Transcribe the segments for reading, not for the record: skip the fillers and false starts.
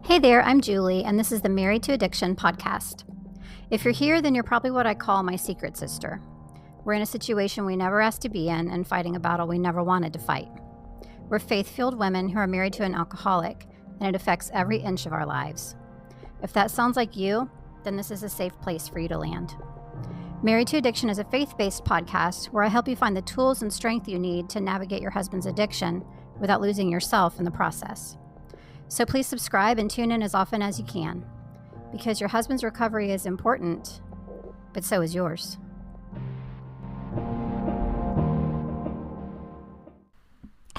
Hey there, I'm Julie, and this is the Married to Addiction podcast. If you're here, then you're probably what I call my secret sister. We're in a situation we never asked to be in and fighting a battle we never wanted to fight. We're faith-filled women who are married to an alcoholic, and it affects every inch of our lives. If that sounds like you, then this is a safe place for you to land. Married to Addiction is a faith-based podcast where I help you find the tools and strength you need to navigate your husband's addiction without losing yourself in the process. So please subscribe and tune in as often as you can, because your husband's recovery is important, but so is yours.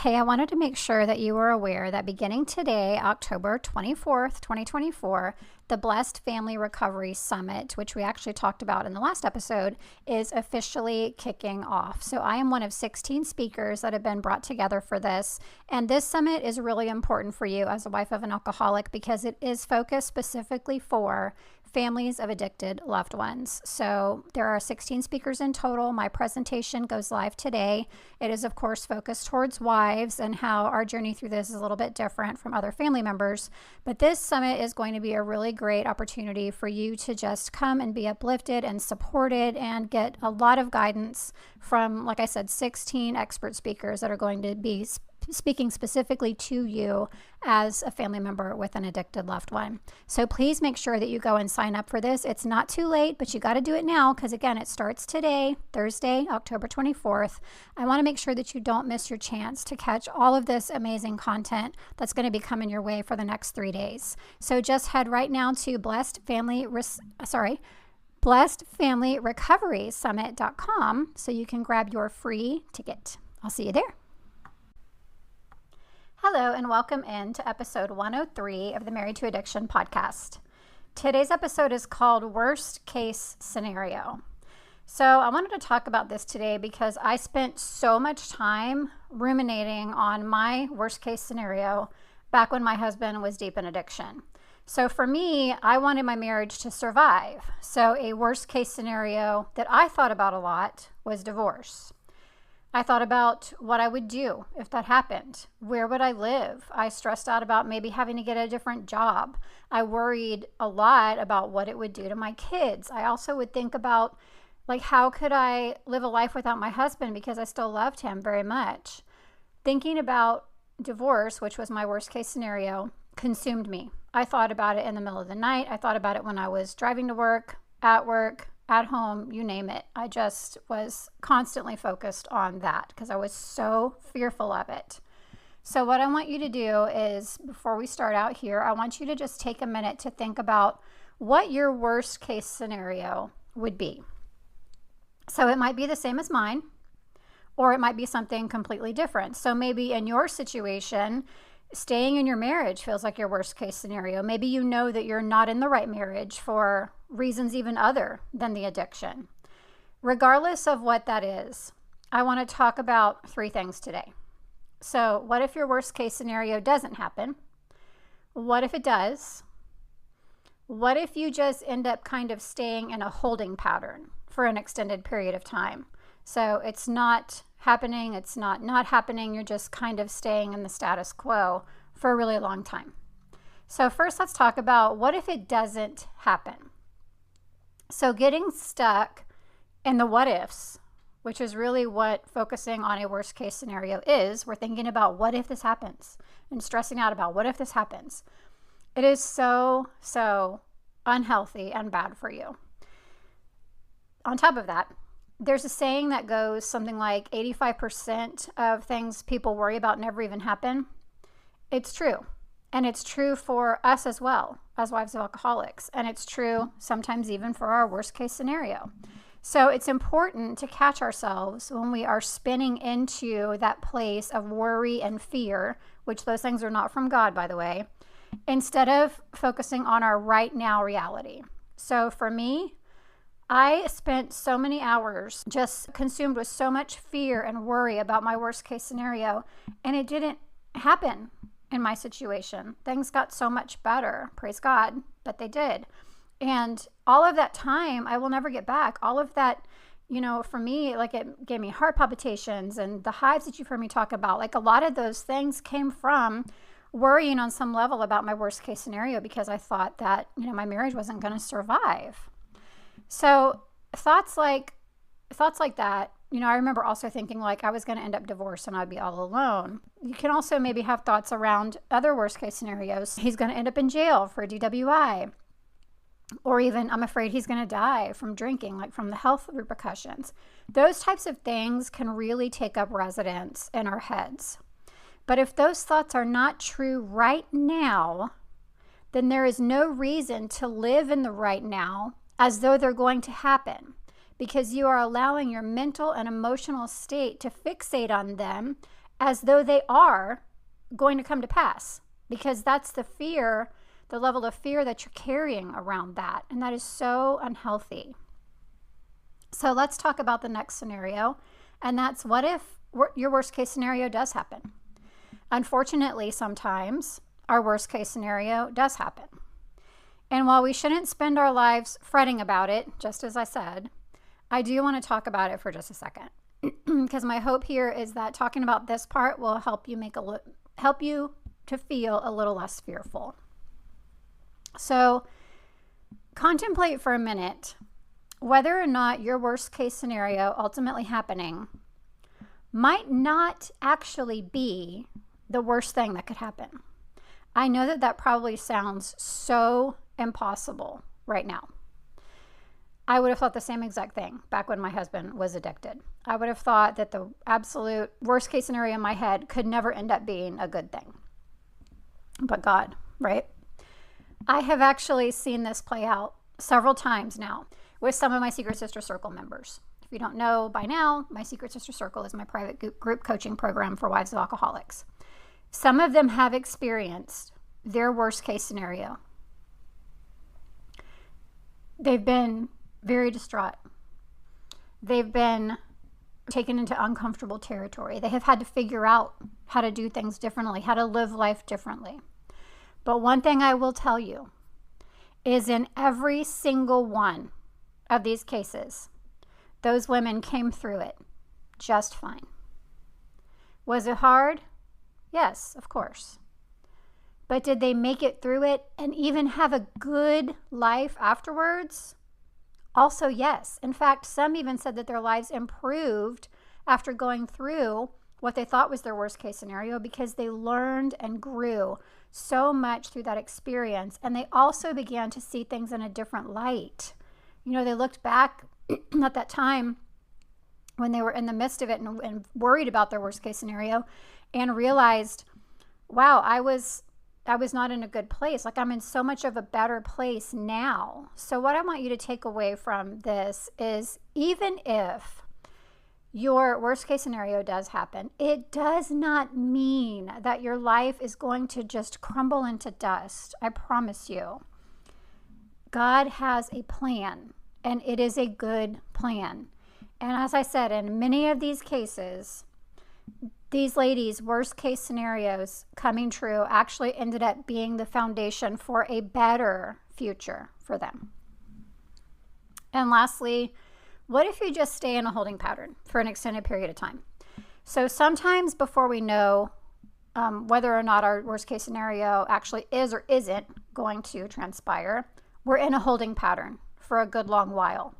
Hey, I wanted to make sure that you were aware that beginning today, October 24th, 2024, the Blessed Family Recovery Summit, which we actually talked about in the last episode, is officially kicking off. So I am one of 16 speakers that have been brought together for this. And this summit is really important for you as a wife of an alcoholic because it is focused specifically for families of addicted loved ones. So there are 16 speakers in total. My presentation goes live today. It is, of course, focused towards wives and how our journey through this is a little bit different from other family members. But this summit is going to be a really great opportunity for you to just come and be uplifted and supported and get a lot of guidance from, like I said, 16 expert speakers that are going to be speaking specifically to you as a family member with an addicted loved one. So please make sure that you go and sign up for this. It's not too late, but you got to do it now because, again, it starts today, Thursday, October 24th. I want to make sure that you don't miss your chance to catch all of this amazing content that's going to be coming your way for the next 3 days. So just head right now to blessedfamilyrecoverysummit.com so you can grab your free ticket. I'll see you there. Hello, and welcome in to episode 103 of the Married to Addiction podcast. Today's episode is called Worst Case Scenario. So I wanted to talk about this today because I spent so much time ruminating on my worst case scenario back when my husband was deep in addiction. So for me, I wanted my marriage to survive. So a worst case scenario that I thought about a lot was divorce. I thought about what I would do if that happened. Where would I live? I stressed out about maybe having to get a different job. I worried a lot about what it would do to my kids. I also would think about, how could I live a life without my husband because I still loved him very much. Thinking about divorce, which was my worst case scenario, consumed me. I thought about it in the middle of the night. I thought about it when I was driving to work, at home, you name it. I just was constantly focused on that because I was so fearful of it. So what I want you to do is, before we start out here, I want you to just take a minute to think about what your worst case scenario would be. So it might be the same as mine, or it might be something completely different. So maybe in your situation, staying in your marriage feels like your worst case scenario. Maybe you know that you're not in the right marriage for reasons even other than the addiction. Regardless of what that is, I want to talk about 3 things today. So what if your worst case scenario doesn't happen? What if it does? What if you just end up kind of staying in a holding pattern for an extended period of time? So it's not happening, it's not happening, you're just kind of staying in the status quo for a really long time. So first, let's talk about what if it doesn't happen. So getting stuck in the what ifs, which is really what focusing on a worst case scenario is. We're thinking about what if this happens and stressing out about what if this happens. It is so unhealthy and bad for you. On top of that, there's a saying that goes something like 85% of things people worry about never even happen. It's true. And it's true for us as well, as wives of alcoholics. And it's true sometimes even for our worst case scenario. So it's important to catch ourselves when we are spinning into that place of worry and fear, which those things are not from God, by the way, instead of focusing on our right now reality. So for me, I spent so many hours just consumed with so much fear and worry about my worst case scenario, and it didn't happen in my situation. Things got so much better, praise God, but they did. And all of that time, I will never get back. All of that, for me, it gave me heart palpitations and the hives that you've heard me talk about. A lot of those things came from worrying on some level about my worst case scenario because I thought that, my marriage wasn't going to survive. So thoughts like that, I remember also thinking like I was going to end up divorced and I'd be all alone. You can also maybe have thoughts around other worst case scenarios. He's going to end up in jail for a DWI. Or even, I'm afraid he's going to die from drinking, like from the health repercussions. Those types of things can really take up residence in our heads. But if those thoughts are not true right now, then there is no reason to live in the right now as though they're going to happen, because you are allowing your mental and emotional state to fixate on them as though they are going to come to pass, because that's the fear, the level of fear that you're carrying around that. And that is so unhealthy. So let's talk about the next scenario. And that's, what if your worst case scenario does happen? Unfortunately, sometimes our worst case scenario does happen. And while we shouldn't spend our lives fretting about it, just as I said, I do want to talk about it for just a second. Because my hope here is that talking about this part will help you help you to feel a little less fearful. So contemplate for a minute whether or not your worst case scenario ultimately happening might not actually be the worst thing that could happen. I know that probably sounds so impossible right now. I would have thought the same exact thing back when my husband was addicted. I would have thought that the absolute worst case scenario in my head could never end up being a good thing. But God, right? I have actually seen this play out several times now with some of my Secret Sister Circle members. If you don't know by now, my Secret Sister Circle is my private group coaching program for wives of alcoholics. Some of them have experienced their worst case scenario. They've been very distraught. They've been taken into uncomfortable territory. They have had to figure out how to do things differently, how to live life differently. But one thing I will tell you is, in every single one of these cases, those women came through it just fine. Was it hard? Yes, of course. But did they make it through it and even have a good life afterwards? Also, yes. In fact, some even said that their lives improved after going through what they thought was their worst case scenario, because they learned and grew so much through that experience. And they also began to see things in a different light. They looked back at that time when they were in the midst of it and worried about their worst case scenario, and realized, wow, I was not in a good place. Like, I'm in so much of a better place now. So what I want you to take away from this is, even if your worst case scenario does happen, it does not mean that your life is going to just crumble into dust. I promise you. God has a plan, and it is a good plan. And as I said, in many of these cases, these ladies' worst case scenarios coming true actually ended up being the foundation for a better future for them. And lastly, what if you just stay in a holding pattern for an extended period of time? So sometimes before we know whether or not our worst case scenario actually is or isn't going to transpire, we're in a holding pattern for a good long while.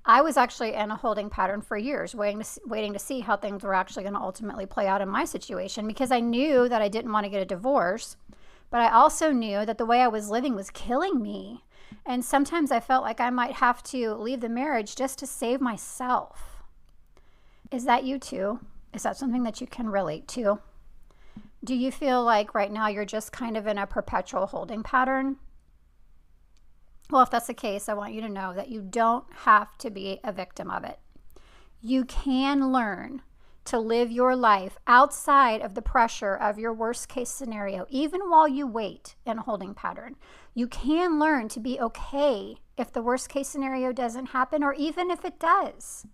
I was actually in a holding pattern for years, waiting to see how things were actually going to ultimately play out in my situation, because I knew that I didn't want to get a divorce, but I also knew that the way I was living was killing me. And sometimes I felt like I might have to leave the marriage just to save myself. Is that you too? Is that something that you can relate to? Do you feel like right now you're just kind of in a perpetual holding pattern? Well, if that's the case, I want you to know that you don't have to be a victim of it. You can learn to live your life outside of the pressure of your worst case scenario, even while you wait in a holding pattern. You can learn to be okay if the worst case scenario doesn't happen, or even if it does.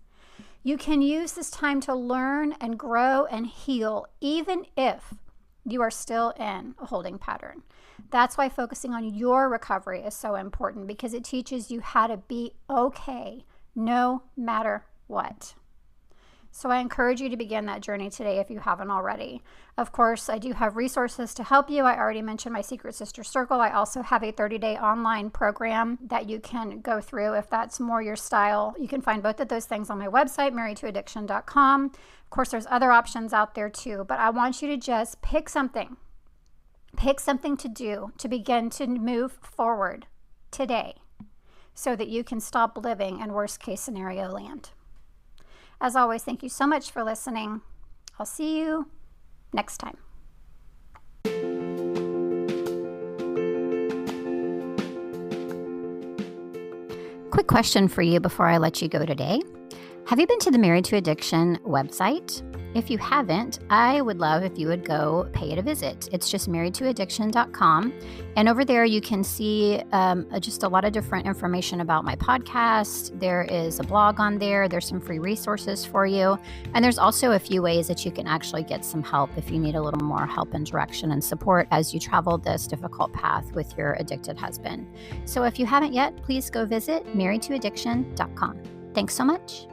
You can use this time to learn and grow and heal, even if you are still in a holding pattern. That's why focusing on your recovery is so important, because it teaches you how to be okay no matter what. So I encourage you to begin that journey today if you haven't already. Of course, I do have resources to help you. I already mentioned my Secret Sister Circle. I also have a 30-day online program that you can go through if that's more your style. You can find both of those things on my website, marriedtoaddiction.com. Of course, there's other options out there too, but I want you to just pick something. Pick something to do to begin to move forward today so that you can stop living in worst case scenario land. As always, thank you so much for listening. I'll see you next time. Quick question for you before I let you go today. Have you been to the Married to Addiction website? If you haven't, I would love if you would go pay it a visit. It's just marriedtoaddiction.com. And over there, you can see just a lot of different information about my podcast. There is a blog on there. There's some free resources for you. And there's also a few ways that you can actually get some help if you need a little more help and direction and support as you travel this difficult path with your addicted husband. So if you haven't yet, please go visit marriedtoaddiction.com. Thanks so much.